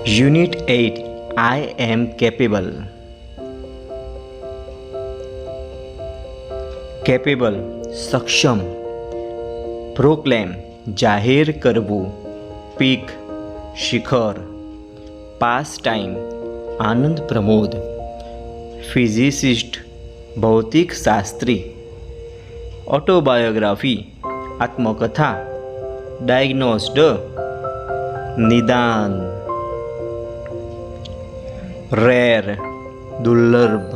Unit 8 આઈ એમ capable. Capable સક્ષમ. Proclaim જાહેર કરવું. પીક શિખર. પાસ ટાઈમ આનંદ પ્રમોદ. ફિઝિસિસ્ટ ભૌતિક શાસ્ત્રી. ઓટોબાયોગ્રાફી આત્મકથા. ડાયગ્નોસ્ડ નિદાન. રેર દુર્લભ.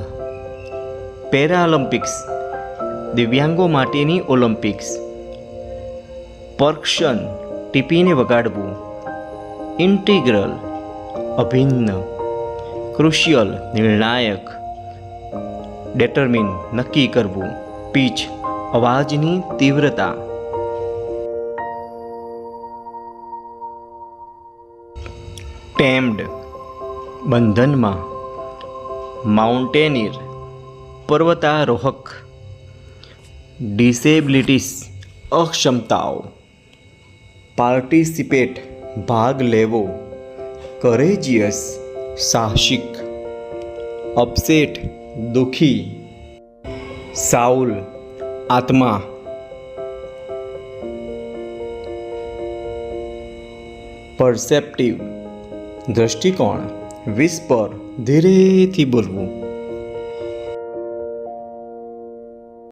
પેરાલિમ્પિક્સ દિવ્યાંગો માટેની ઓલિમ્પિક્સ. પર્કશન ટીપીને વગાડવું. ઇન્ટિગ્રલ અભિન્ન. ક્રુશિયલ નિર્ણાયક. ડેટરમિન નક્કી કરવું. પીચ અવાજની તીવ્રતા. ટેમ્ડ બંધનમાં. માઉન્ટેનિયર પર્વતારોહક. ડિસેબિલિટીસ અક્ષમતાઓ. પાર્ટિસિપેટ ભાગ લેવો. કરેજિયસ સાહસિક. અપસેટ દુઃખી. સાઉલ આત્મા. પરસેપ્ટિવ દૃષ્ટિકોણ. વિસ્પર ધીરેથી બોલવું.